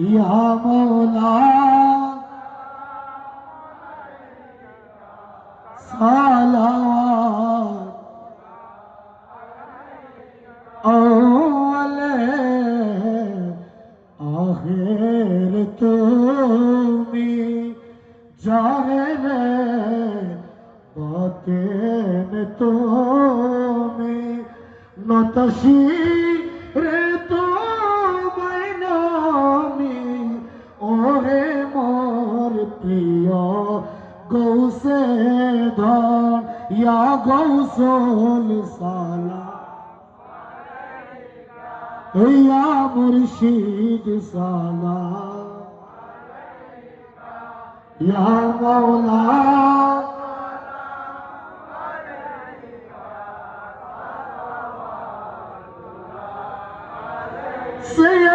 ইয়া মৌলা সালাওয়াত আউয়ালে আখির তুমি জাহেরে বাতেন তুমি নতশিরে তোমায় নামি ওহে মোর প্রিয় গৌসে ধন ইয়া গৌসুল সালাম ইয়া মুর্শিদ সালাম ইয়া মাওলা say